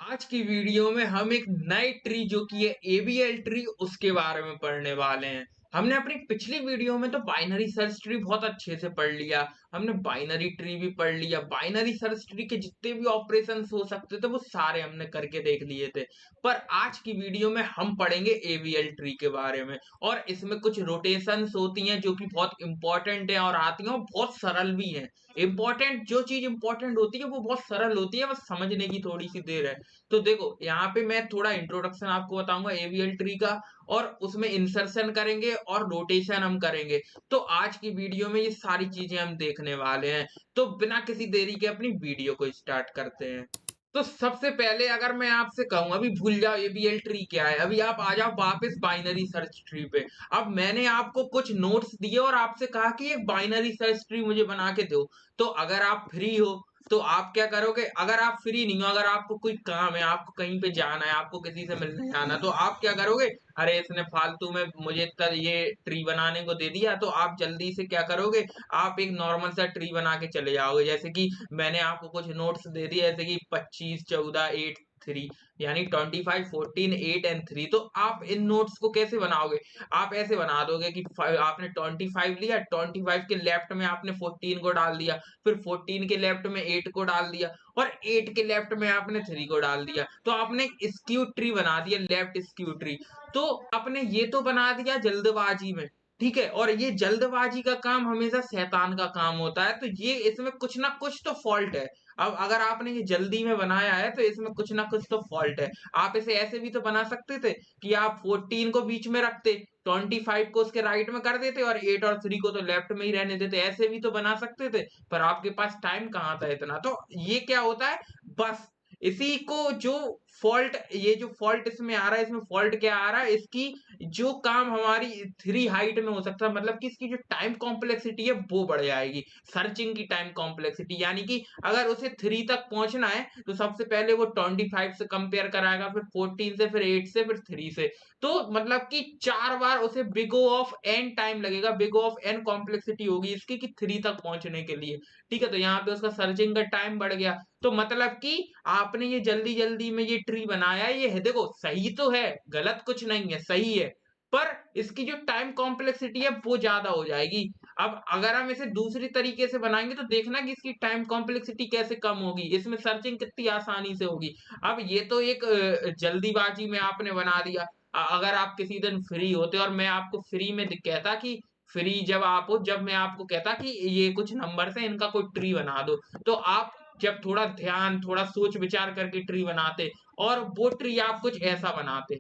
आज की वीडियो में हम एक नए ट्री जो कि है एबीएल ट्री उसके बारे में पढ़ने वाले हैं। हमने अपनी पिछली वीडियो में तो बाइनरी सर्च ट्री बहुत अच्छे से पढ़ लिया। हमने बाइनरी ट्री भी पढ़ लिया। बाइनरी सर्च ट्री के जितने भी ऑपरेशंस हो सकते थे वो सारे हमने करके देख लिए थे। पर आज की वीडियो में हम पढ़ेंगे एबीएल ट्री के बारे में। और इसमें कुछ रोटेशंस होती हैं जो कि बहुत इंपॉर्टेंट है और आती हैं और बहुत सरल भी हैं। इंपॉर्टेंट जो चीज इंपॉर्टेंट होती है वो बहुत सरल होती है, बस समझने की थोड़ी सी देर है। तो देखो यहाँ पे मैं थोड़ा इंट्रोडक्शन आपको बताऊंगा एवीएल ट्री का, और उसमें इंसर्शन करेंगे और रोटेशन हम करेंगे। तो आज की वीडियो में ये सारी चीजें हम देखने वाले हैं। तो बिना किसी देरी के अपनी वीडियो को स्टार्ट करते हैं। तो सबसे पहले अगर मैं आपसे कहूँ, अभी भूल जाओ एबीएल ट्री क्या है, अभी आप आ जाओ वापस बाइनरी सर्च ट्री पे। अब मैंने आपको कुछ नोट्स दिए और आपसे कहा कि एक बाइनरी सर्च ट्री मुझे बना के दो। तो अगर आप फ्री हो तो आप क्या करोगे, अगर आप फ्री नहीं हो, अगर आपको कोई काम है, आपको कहीं पे जाना है, आपको किसी से मिलने जाना, तो आप क्या करोगे, अरे इसने फालतू में मुझे ये ट्री बनाने को दे दिया, तो आप जल्दी से क्या करोगे, आप एक नॉर्मल सा ट्री बना के चले जाओगे। जैसे कि मैंने आपको कुछ नोट्स दे दिए, जैसे कि 25 14 8 3, यानी 25 14 8 एंड 3। तो आप इन नोट्स को कैसे बनाओगे, आप ऐसे बना दोगे कि आपने 25 लिया, 25 के लेफ्ट में आपने 14 को डाल दिया, फिर 14 के लेफ्ट में 8 को डाल दिया, और 8 के लेफ्ट में आपने 3 को डाल दिया। तो आपने एक स्क्यू ट्री बना दिया, लेफ्ट स्क्यू ट्री। तो आपने ये तो बना दिया जल्दबाजी में, ठीक है। और ये जल्दबाजी का काम हमेशा शैतान का काम होता है, तो ये इसमें कुछ ना कुछ तो फॉल्ट है। अब अगर आपने ये जल्दी में बनाया है तो इसमें कुछ ना कुछ तो फॉल्ट है। आप इसे ऐसे भी तो बना सकते थे कि आप 14 को बीच में रखते, 25 को उसके राइट में कर देते और 8 और 3 को तो लेफ्ट में ही रहने देते, ऐसे भी तो बना सकते थे। पर आपके पास टाइम कहाँ था इतना। तो ये क्या होता है, बस इसी को जो फॉल्ट, ये जो फॉल्ट इसमें आ रहा है, इसमें फॉल्ट क्या आ रहा है, इसकी जो काम हमारी 3 हाइट में हो सकता है, मतलब कि इसकी जो टाइम कॉम्प्लेक्सिटी है वो बढ़ जाएगी। सर्चिंग की टाइम कॉम्प्लेक्सिटी, यानी कि अगर उसे 3 तक पहुंचना है तो सबसे पहले वो 25 से कंपेयर कराएगा, फिर 14 से, फिर 8 से, फिर 3 से। तो मतलब कि 4 बार उसे big O of N time लगेगा, big O of n complexity होगी इसकी कि 3 तक पहुंचने के लिए। ठीक है, तो यहाँ पे उसका सर्चिंग का टाइम बढ़ गया। तो मतलब कि आपने ये जल्दी जल्दी में ये ट्री बनाया है, ये है देखो सही तो है, गलत कुछ नहीं है, सही है। पर इसकी जो टाइम कॉम्प्लेक्सिटी है वो ज्यादा हो जाएगी। अब अगर हम इसे दूसरी तरीके से बनाएंगे तो देखना कि इसकी टाइम कॉम्प्लेक्सिटी कैसे कम होगी, इसमें सर्चिंग कितनी आसानी से होगी। अब ये तो एक जल्दीबाजी में आपने बना दिया। अगर आप किसी दिन फ्री होते और मैं आपको फ्री में कहता कि फ्री जब आप हो, जब मैं आपको कहता कि ये कुछ नंबर से इनका कोई ट्री बना दो, तो आप जब थोड़ा ध्यान, थोड़ा सोच विचार करके ट्री बनाते, और वो ट्री आप कुछ ऐसा बनाते,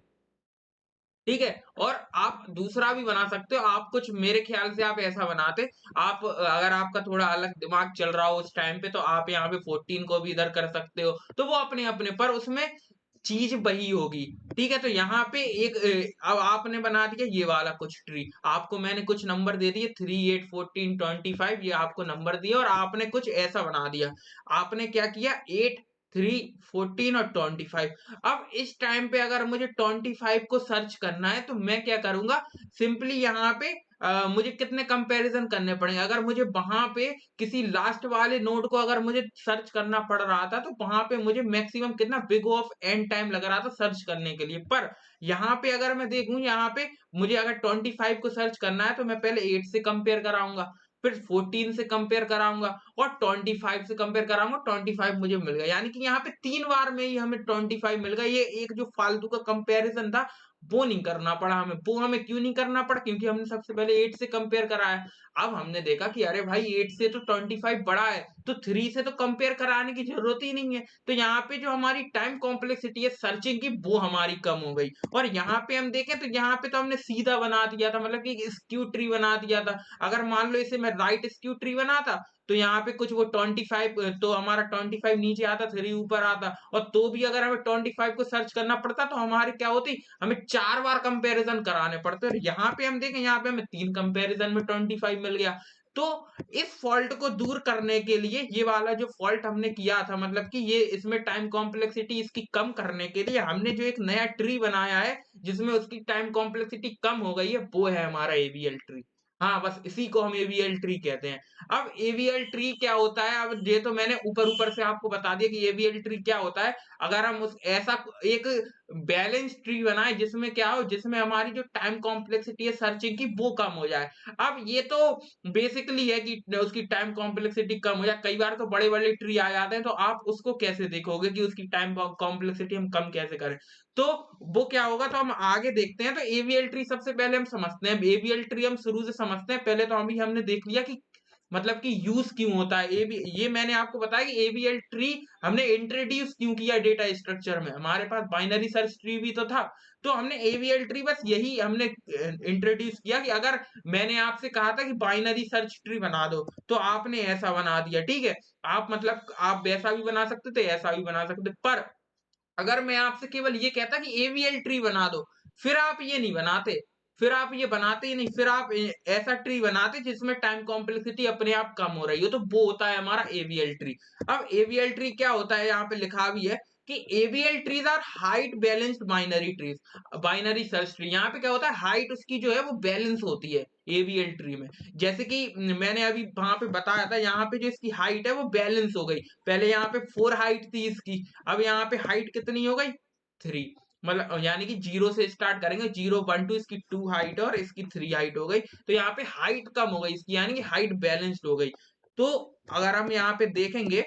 ठीक है। और आप दूसरा भी बना सकते हो, आप कुछ मेरे ख्याल से आप ऐसा बनाते, आप अगर आपका थोड़ा अलग दिमाग चल रहा हो उस टाइम पे, तो आप यहाँ पे 14 को भी इधर कर सकते हो, तो वो अपने अपने पर उसमें चीज वही होगी। ठीक है, तो यहाँ पे एक अब आपने बना दिया ये वाला कुछ ट्री, आपको मैंने कुछ नंबर दे दिए 3 8 14 25, ये आपको नंबर दिया और आपने कुछ ऐसा बना दिया। आपने क्या किया, 8 3 14 और 25। अब इस टाइम पे अगर मुझे 25 को सर्च करना है तो मैं क्या करूंगा, सिंपली यहाँ पे मुझे कितने कंपैरिजन करने पड़ेंगे। अगर मुझे वहां पे किसी लास्ट वाले नोड को अगर मुझे सर्च करना पड़ रहा था तो वहां पे मुझे मैक्सिमम कितना big O of N time लग रहा था सर्च करने के लिए। पर यहाँ पे अगर मैं देखूं, यहाँ पे मुझे अगर 25 को सर्च करना है तो मैं पहले 8 से कंपेयर कराऊंगा, फिर 14 से कंपेयर कराऊंगा और 25 से कंपेयर कराऊंगा, 25 मुझे मिल गया। यानी कि यहाँ पे 3 बार में ही हमें 25 मिल गया। ये एक जो फालतू का कंपैरिजन था वो नहीं करना पड़ा हमें। वो हमें क्यों नहीं करना पड़ा, क्योंकि हमने सबसे पहले 8 से कंपेयर कराया। अब हमने देखा कि अरे भाई 8 से तो 25 बड़ा है, तो 3 से तो कंपेयर कराने की जरूरत ही नहीं है। तो यहाँ पे जो हमारी टाइम कॉम्प्लेक्सिटी है सर्चिंग की, वो हमारी कम हो गई। और यहाँ पे हम देखें तो यहाँ पे तो हमने सीधा बना दिया था, मतलब कि स्क्यू ट्री बना दिया था। अगर मान लो इसे मैं राइट स्क्यू ट्री बनाता तो यहाँ पे कुछ वो 25, तो हमारा 25 नीचे आता, 3 ऊपर आता, और तो भी अगर हमें 25 को सर्च करना पड़ता तो हमारी क्या होती, हमें 4 बार कंपैरिजन कराने पड़ते। और यहाँ पे हम देखें, यहाँ पे हमें 3 कंपैरिजन में 25 मिल गया। तो इस फॉल्ट को दूर करने के लिए, ये वाला जो फॉल्ट हमने किया था, मतलब कि ये इसमें टाइम कॉम्प्लेक्सिटी इसकी कम करने के लिए हमने जो एक नया ट्री बनाया है जिसमें उसकी टाइम कॉम्प्लेक्सिटी कम हो गई है, वो है हमारा एबीएल ट्री। हाँ, बस इसी को हम एवीएल ट्री कहते हैं। अब एवीएल ट्री क्या होता है, अब ये तो मैंने ऊपर-ऊपर से आपको बता दिया कि एवीएल ट्री क्या होता है। अगर हम उस ऐसा एक बैलेंस ट्री बनाएँ जिसमें क्या हो, जिसमें हमारी जो टाइम कॉम्प्लेक्सिटी है सर्चिंग की वो कम हो जाए। अब ये तो बेसिकली है कि उसकी टाइम कॉम्प्लेक्सिटी कम हो जाए। कई बार तो बड़े-बड़े ट्री आ जाते हैं, तो आप उसको कैसे देखोगे कि उसकी टाइम कॉम्प्लेक्सिटी हम कम कैसे करें? तो वो क्या होगा, तो हम आगे देखते हैं। तो एवीएल ट्री सबसे पहले हम समझते हैं, एवीएल ट्री हम शुरू से समझते हैं। पहले तो हमने देख लिया कि मतलब कि यूज़ क्यों होता है। एबी ये मैंने आपको बताया कि एवीएल ट्री हमने इंट्रोड्यूस क्यों किया डेटा स्ट्रक्चर में। हमारे पास बाइनरी सर्च ट्री भी तो था। तो हमने एवीएल ट्री बस यही हमने इंट्रोड्यूस किया कि अगर मैंने आपसे कहा था कि बाइनरी सर्च ट्री बना दो, तो आपने ऐसा बना दिया, ठीक है? आप मतलब आप वैसा भी बना सकते थे, ऐसा भी बना सकते, पर अगर मैं आपसे केवल ये कहता कि एवीएल ट्री बना दो, फिर आप ये नहीं बनाते, फिर आप ये बनाते ही नहीं, फिर आप ऐसा ट्री बनाते जिसमें टाइम कॉम्प्लेक्सिटी अपने आप कम हो रही हो, तो वो होता है हमारा एवीएल ट्री। अब एवीएल ट्री क्या होता है, यहाँ पे लिखा भी है कि AVL trees are height balanced binary trees. Binary search tree, यहाँ पे क्या होता है, हाइट उसकी जो है वो बैलेंस होती है एवीएल ट्री में। जैसे कि मैंने अभी वहां पे बताया था, यहाँ पे जो इसकी हाइट है वो बैलेंस हो गई। पहले यहाँ पे 4 हाइट थी इसकी, अब यहाँ पे हाइट कितनी हो गई, 3। मतलब यानी कि 0 से स्टार्ट करेंगे, 0 1 2, इसकी 2 हाइट और इसकी 3 हाइट हो गई। तो यहाँ पे हाइट कम हो गई इसकी, यानी कि हाइट बैलेंस्ड हो गई। तो अगर हम यहाँ पे देखेंगे,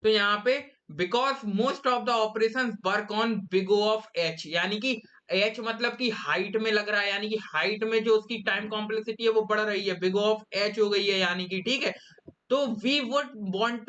तो यहाँ पे because most of the operation work on big O of H, यानी कि एच मतलब कि हाइट में लग रहा है, यानी कि हाइट में जो उसकी टाइम कॉम्प्लेक्सिटी है वो बढ़ रही है, बिग ओ ऑफ एच हो गई है, यानी कि ठीक है। तो we would want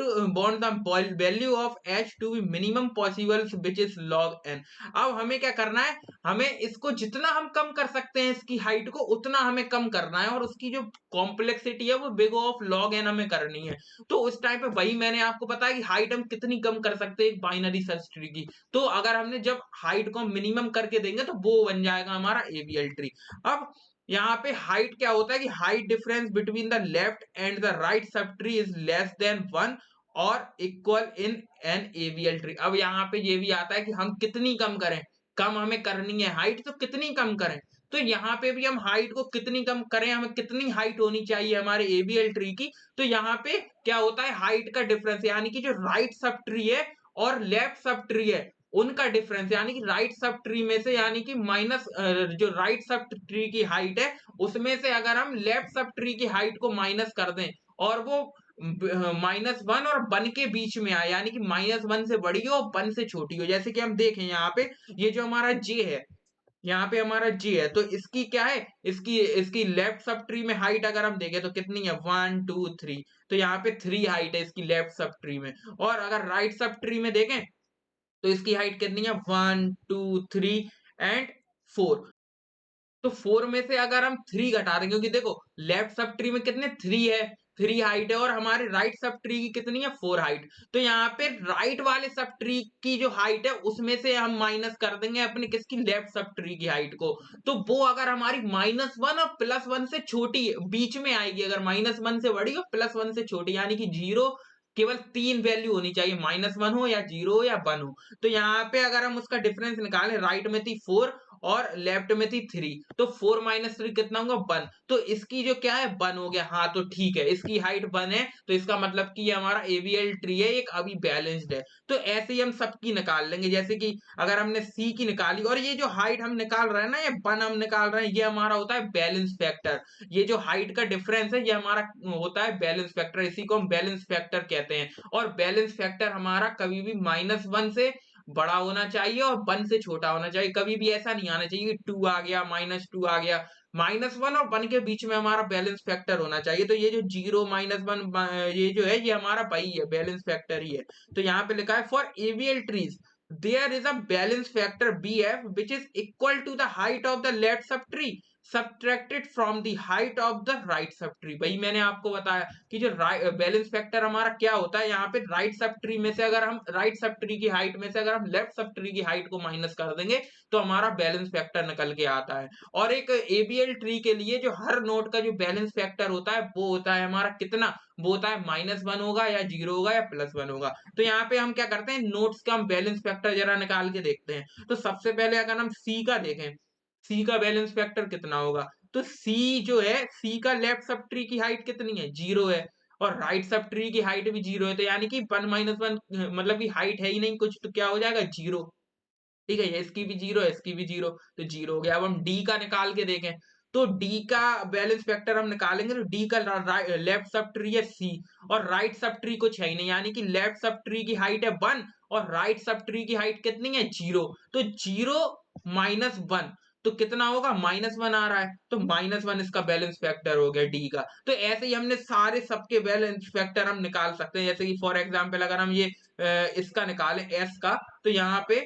the value of h to be minimum possible, which is log n। अब हमें क्या करना है, हमें इसको जितना हम कम कर सकते हैं इसकी हाइट को, उतना हमें कम करना है, और उसकी जो कॉम्प्लेक्सिटी है वो बिग ऑफ लॉग एन हमें करनी है। तो उस टाइम पे वही मैंने आपको बताया कि हाइट हम कितनी कम कर सकते हैं एक बाइनरी सर्च ट्री की। तो अगर हमने जब हाइट को मिनिमम करके देंगे तो वो बन जाएगा हमारा एवीएल ट्री। अब यहाँ पे हाइट क्या होता है कि height difference between the left and the right sub tree is less than 1 और equal in an AVL tree. अब यहाँ पे ये भी आता है कि हम कितनी कम करें, कम हमें करनी है हाइट, तो कितनी कम करें। तो यहाँ पे भी हम हाइट को कितनी कम करें, हमें कितनी हाइट होनी चाहिए हमारे एवीएल ट्री की। तो यहाँ पे क्या होता है, हाइट का डिफरेंस, यानी कि जो राइट सब ट्री है और लेफ्ट सब ट्री है उनका डिफरेंस, यानी कि राइट सब ट्री में से, यानी कि माइनस जो राइट सब ट्री की हाइट है उसमें से अगर हम लेफ्ट सब ट्री की हाइट को माइनस कर दें और वो -1 और 1 के बीच में आए, यानी कि -1 से बड़ी हो और 1 से छोटी हो। जैसे कि हम देखें यहाँ पे, ये जो हमारा जे है, यहाँ पे हमारा जे है, तो इसकी क्या है, इसकी इसकी लेफ्ट सब ट्री में हाइट अगर हम देखें तो कितनी है, 1 2 3। तो यहाँ पे 3 हाइट है इसकी लेफ्ट सब ट्री में। और अगर राइट सब ट्री में देखें तो इसकी हाइट कितनी है, 1 2 3 एंड 4। तो 4 में से अगर हम 3 घटा दें, क्योंकि देखो लेफ्ट सब ट्री में कितने 3 है, 3 हाइट है, और हमारे राइट सब ट्री की कितनी है, 4 हाइट। तो यहाँ पे राइट वाले सब ट्री की जो हाइट है उसमें से हम माइनस कर देंगे अपने किसकी, लेफ्ट सब ट्री की हाइट को। तो वो अगर हमारी -1 और +1 से छोटी बीच में आएगी, अगर -1 से बड़ी और +1 से छोटी, यानी कि 0, केवल 3 वैल्यू होनी चाहिए, -1 हो या 0 हो या 1 हो। तो यहाँ पे अगर हम उसका डिफरेंस निकालें, राइट में थी 4 और लेफ्ट में थी 3, तो 4 - 3 कितना होगा, 1। तो इसकी जो क्या है, 1 हो गया। हाँ तो ठीक है, इसकी हाइट 1 है, तो इसका मतलब कि ये हमारा एवीएल ट्री है, एक अभी बैलेंस्ड है। तो ऐसे ही हम सबकी निकाल लेंगे, जैसे कि अगर हमने सी की निकाली, और ये जो हाइट हम निकाल रहे हैं ना, ये 1 हम निकाल रहे हैं, ये हमारा होता है बैलेंस फैक्टर। ये जो हाइट का डिफरेंस है ये हमारा होता है बैलेंस फैक्टर, इसी को हम बैलेंस फैक्टर कहते हैं। और बैलेंस फैक्टर हमारा कभी भी -1 से बड़ा होना चाहिए और 1 से छोटा होना चाहिए। कभी भी ऐसा नहीं आना चाहिए कि 2 आ गया, -2 आ गया। -1 और 1 के बीच में हमारा बैलेंस फैक्टर होना चाहिए। तो ये जो 0 -1 ये जो है ये हमारा वही है, बैलेंस फैक्टर ही है। तो यहाँ पे लिखा है for AVL trees there is a balance factor BF which is equal to the height of the left subtree subtracted from the height of the right subtree। भाई मैंने आपको बताया कि जो बैलेंस फैक्टर हमारा क्या होता है, यहाँ पे राइट सब ट्री में से अगर हम राइट सब ट्री की हाइट में से अगर हम लेफ्ट सब ट्री की हाइट को माइनस कर देंगे तो हमारा बैलेंस फैक्टर निकल के आता है। और एक एबीएल ट्री के लिए जो हर नोड का जो बैलेंस फैक्टर होता है वो होता है हमारा कितना, वो होता है -1 होगा या 0 होगा या +1 होगा। तो यहाँ पे हम क्या करते हैं, नोड्स का हम बैलेंस फैक्टर जरा निकाल के देखते हैं। तो सबसे पहले अगर हम सी का देखें, सी का बैलेंस फैक्टर कितना होगा, तो सी जो है, सी का लेफ्ट सब ट्री की हाइट कितनी है, 0 है, और राइट सब ट्री की हाइट भी 0 है, तो यानी कि 1 माइनस 1 मतलब कि हाइट है ही नहीं कुछ, तो क्या हो जाएगा, 0। ठीक है, ये इसकी भी 0 है, इसकी भी 0, तो 0 हो गया। अब हम डी का निकाल के देखें, तो डी का बैलेंस फैक्टर हम निकालेंगे, तो डी का लेफ्ट सब ट्री है सी, और राइट सब ट्री कुछ है ही नहीं, यानी कि लेफ्ट सब ट्री की हाइट है 1 और राइट सब ट्री की हाइट कितनी है, 0। तो 0 माइनस 1, तो कितना होगा, -1 आ रहा है, तो -1 इसका बैलेंस फैक्टर हो गया डी का। तो ऐसे ही हमने सारे सबके बैलेंस फैक्टर हम निकाल सकते हैं, जैसे कि फॉर एग्जांपल अगर हम ये इसका निकालें एस का, तो यहाँ पे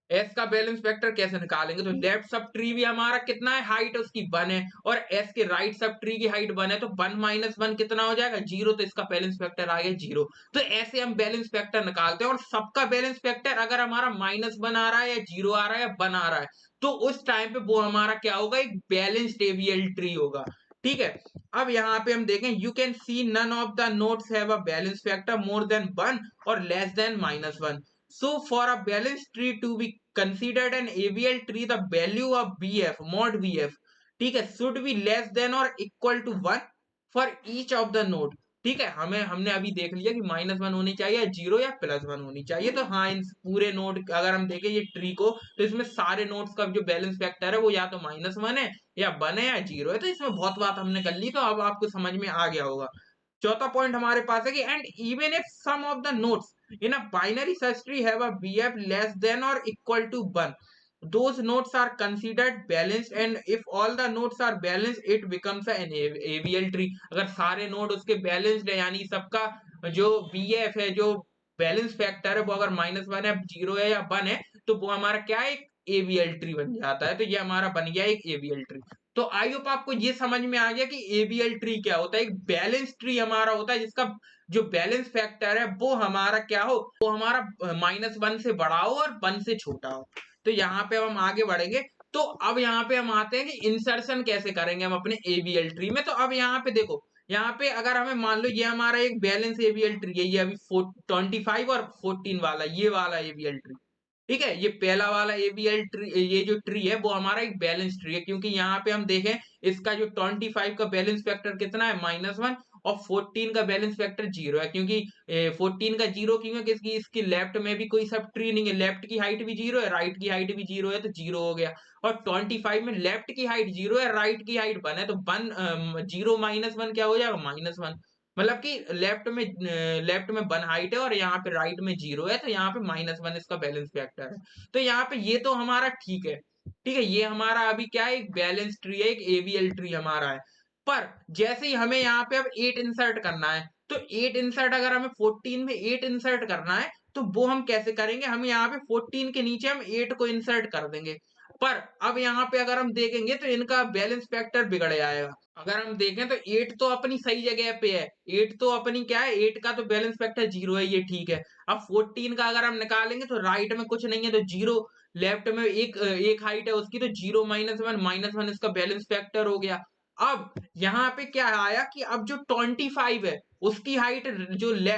एस का बैलेंस वेक्टर कैसे निकालेंगे, तो लेफ्ट सब ट्री भी हमारा कितना है, हाइट उसकी 1 है, और एस के राइट सब ट्री की हाइट 1 है, तो 1 माइनस 1 कितना हो जाएगा, 0, तो इसका बैलेंस वेक्टर आ गया 0। तो ऐसे हम बैलेंस वेक्टर निकालते हैं, और सबका बैलेंस वेक्टर अगर हमारा -1 आ रहा है या 0 आ रहा है या 1 आ रहा है, तो उस टाइम पे वो हमारा क्या होगा, एक बैलेंस्ड एबीएल ट्री होगा। ठीक है, अब यहाँ पे हम देखें, you can see none of the nodes have a balance factor more than 1 और less than -1। So for a balanced tree to be considered an ABL tree, the value of BF mod BF, ठीक है, should be less than or equal to 1 for each of the node। ठीक है, हमने अभी देख लिया कि -1 होनी चाहिए, 0 या +1 होनी चाहिए। तो हाँ, इन पूरे नोड अगर हम देखें ये ट्री को, तो इसमें सारे नोड्स का जो बैलेंस फैक्टर है वो या तो -1 है या 1 है या 0 है। तो इसमें बहुत बात हमने कर ली, तो अब आपको समझ में आ गया होगा। चौथा पॉइंट हमारे पास है कि and even if some of the nodes in a binary search tree have a BF less than or equal to 1, those nodes are considered balanced, and if all the nodes are balanced it becomes an ABL tree। अगर सारे node उसके balanced है, यानी सबका जो BF है, जो balance factor है, वो अगर -1 है, 0 है या 1 है, तो वो हमारा क्या है, एक ABL ट्री बन जाता है। तो ये हमारा बन गया एक ABL ट्री। तो आई होप आपको ये समझ में आ गया कि ABL ट्री क्या होता है। एक बैलेंस ट्री हमारा होता है जिसका जो बैलेंस फैक्टर है वो हमारा क्या हो, वो हमारा -1 से बड़ा हो और 1 से छोटा हो। तो यहाँ पे अब हम आगे बढ़ेंगे। तो अब यहाँ पे हम आते हैं कि इंसर्शन कैसे करेंगे हम अपने एबीएल ट्री में। तो अब यहाँ पे देखो, यहाँ पे अगर हमें मान लो ये हमारा एक बैलेंस एबीएल ट्री है, ये अभी 25 और 14 वाला, ये वाला एबीएल ट्री, ठीक है, ये पहला वाला एबीएल ट्री, ये जो ट्री है वो हमारा एक बैलेंस ट्री है, क्योंकि यहाँ पे हम देखें इसका जो 25 का बैलेंस फैक्टर कितना है, -1, और 14 का बैलेंस फैक्टर 0 है। क्योंकि 14 का 0 क्यों है, क्योंकि इसकी लेफ्ट में भी कोई सब ट्री नहीं है, लेफ्ट की हाइट भी 0 है, राइट की हाइट भी 0 है, तो 0 हो गया। और 25 में लेफ्ट की हाइट 0 है, राइट की हाइट 1 है, तो 0 -1 क्या हो जाएगा, -1। मतलब कि लेफ्ट में 1 हाइट है और यहाँ पे राइट में 0 है, तो यहाँ पे -1 इसका बैलेंस फैक्टर है। तो यहाँ पे ये तो हमारा ठीक है, ठीक है, ये हमारा अभी क्या है, एक बैलेंस ट्री है, एक एबीएल ट्री हमारा है। पर जैसे ही हमें यहाँ पे अब 8 इंसर्ट करना है, तो 8 इंसर्ट अगर हमें 14 में 8 इंसर्ट करना है, तो वो हम कैसे करेंगे, हम यहाँ पे 14 के नीचे हम 8 को इंसर्ट कर देंगे। पर अब यहाँ पे अगर हम देखेंगे तो इनका बैलेंस फैक्टर बिगड़ जाएगा। अगर हम देखें तो 8 तो अपनी सही जगह पे है, 8 तो अपनी क्या है, 8 का तो बैलेंस फैक्टर 0 है, ये ठीक है। अब 14 का अगर हम निकालेंगे तो राइट में कुछ नहीं है तो 0, लेफ्ट में एक हाइट है उसकी, तो 0 -1 इसका बैलेंस फैक्टर हो गया। अब यहाँ पे क्या आया कि अब जो 25 है उसकी हाइट,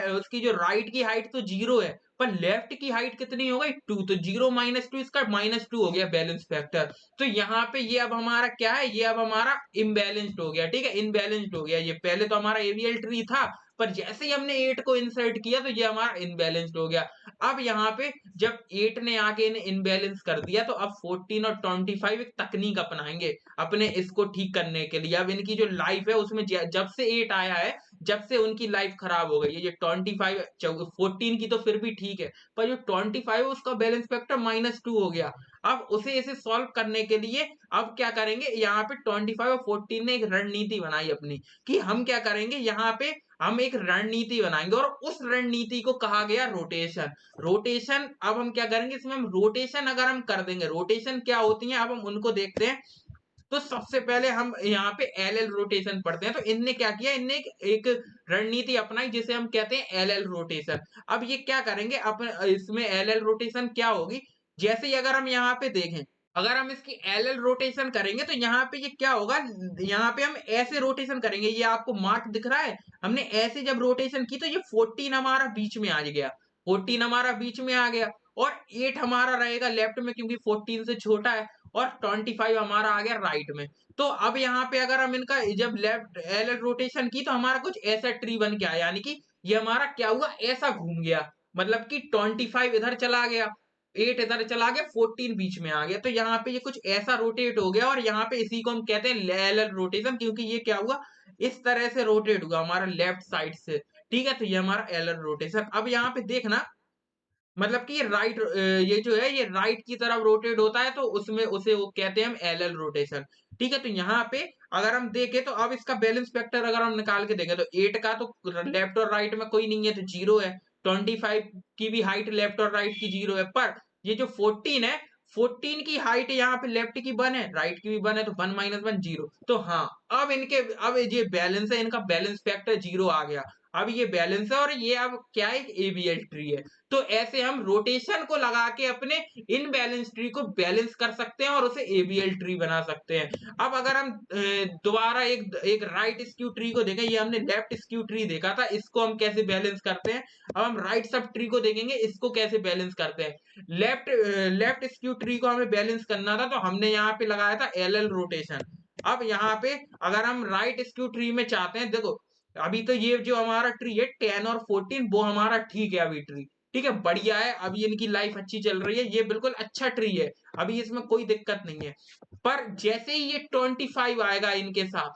उसकी जो राइट की हाइट तो 0 है, पर लेफ्ट की हाइट कितनी हो गई, 2, तो 0 -2 इसका -2 हो गया बैलेंस फैक्टर। तो यहाँ पे ये अब हमारा क्या है, ये अब हमारा इम्बैलेंस्ड हो गया, ठीक है, इनबैलेंस्ड हो गया। ये पहले तो हमारा एबीएल ट्री था, पर जैसे ही हमने 8 को इंसर्ट किया तो ये हमारा इनबैलेंस्ड हो गया। अब यहाँ पे जब 8 ने आके इन्हें इनबैलेंस कर दिया, तो अब 14 और 25 एक तकनीक अपनाएंगे अपने इसको ठीक करने के लिए। अब इनकी जो लाइफ है उसमें जब से 8 आया है, जब से उनकी लाइफ खराब हो गई है। ये 25 14 की तो फिर भी ठीक है, पर जो 25 है उसका बैलेंस फैक्टर -2 हो गया। अब उसे इसे सॉल्व करने के लिए अब क्या करेंगे, यहाँ पे 25 और 14 ने एक रणनीति बनाई अपनी, कि हम क्या करेंगे, यहाँ पे हम एक रणनीति बनाएंगे, और उस रणनीति को कहा गया रोटेशन। रोटेशन, अब हम क्या करेंगे इसमें, हम रोटेशन अगर हम कर देंगे, रोटेशन क्या होती है अब हम उनको देखते हैं। तो सबसे पहले हम यहाँ पे एल एल रोटेशन पढ़ते हैं। तो इनने क्या किया, इनने एक रणनीति अपनाई जिसे हम कहते हैं एल एल रोटेशन। अब ये क्या करेंगे, इसमें एल एल रोटेशन क्या होगी, जैसे ही अगर हम यहाँ पे देखें, अगर हम इसकी एल एल रोटेशन करेंगे तो यहाँ पे ये क्या होगा, यहाँ पे हम ऐसे रोटेशन करेंगे, ये आपको मार्क दिख रहा है, हमने ऐसे जब रोटेशन की तो ये 14 हमारा बीच में आ गया, 14 हमारा बीच में आ गया, और 8 हमारा रहेगा लेफ्ट में क्योंकि 14 से छोटा है, और 25 हमारा आ गया राइट में। तो अब यहाँ पे अगर हम इनका जब लेफ्ट एल रोटेशन की तो हमारा कुछ ऐसा ट्री बन के आया, यानी कि ये हमारा क्या हुआ, ऐसा घूम गया, मतलब कि 25 इधर चला गया, 8 इधर चला गया, 14 बीच में आ गया। तो यहाँ पे ये कुछ ऐसा रोटेट हो गया और यहाँ पे इसी को हम कहते हैं एल रोटेशन, क्योंकि ये क्या हुआ, इस तरह से रोटेट हुआ हमारा लेफ्ट साइड से। ठीक है, तो ये हमारा एल रोटेशन। अब यहाँ पे देखना, मतलब कि ये राइट, ये जो है ये राइट की तरफ रोटेट होता है, तो उसमें उसे वो कहते हैं हम एल रोटेशन। ठीक है, तो यहाँ पे अगर हम देखें तो अब इसका बैलेंस फैक्टर अगर हम निकाल के देखें तो 8 का तो लेफ्ट और राइट में कोई नहीं है तो 0 है, 25 की भी हाइट लेफ्ट और राइट की 0 है, पर ये जो 14 है, 14 की हाइट यहाँ पे लेफ्ट की 1 है, राइट की भी 1 है, तो 1 - 1 0। तो हाँ, अब ये बैलेंस है, इनका बैलेंस फैक्टर 0 आ गया। अब ये बैलेंस है और ये अब क्या है, एबीएल ट्री है। तो ऐसे हम रोटेशन को लगा के अपने इनबैलेंस ट्री को बैलेंस कर सकते हैं और उसे एबीएल ट्री बना सकते हैं। अब अगर हम दोबारा एक एक राइट स्क्यू ट्री को देखें, ये हमने लेफ्ट स्क्यू ट्री देखा था, इसको हम कैसे बैलेंस करते हैं। अब हम राइट सब ट्री को देखेंगे, इसको कैसे बैलेंस करते हैं। लेफ्ट स्क्यू ट्री को हमें बैलेंस करना था, तो हमने यहाँ पे लगाया था एल रोटेशन। अब यहाँ पे अगर हम राइट स्क्यू ट्री में चाहते हैं, देखो अभी तो ये जो हमारा ट्री है 10 और 14 वो हमारा ठीक है अभी ट्री, ठीक है, बढ़िया है, अभी इनकी लाइफ अच्छी चल रही है, ये बिल्कुल अच्छा ट्री है, अभी इसमें कोई दिक्कत नहीं है। पर जैसे ही ये 25 आएगा इनके साथ,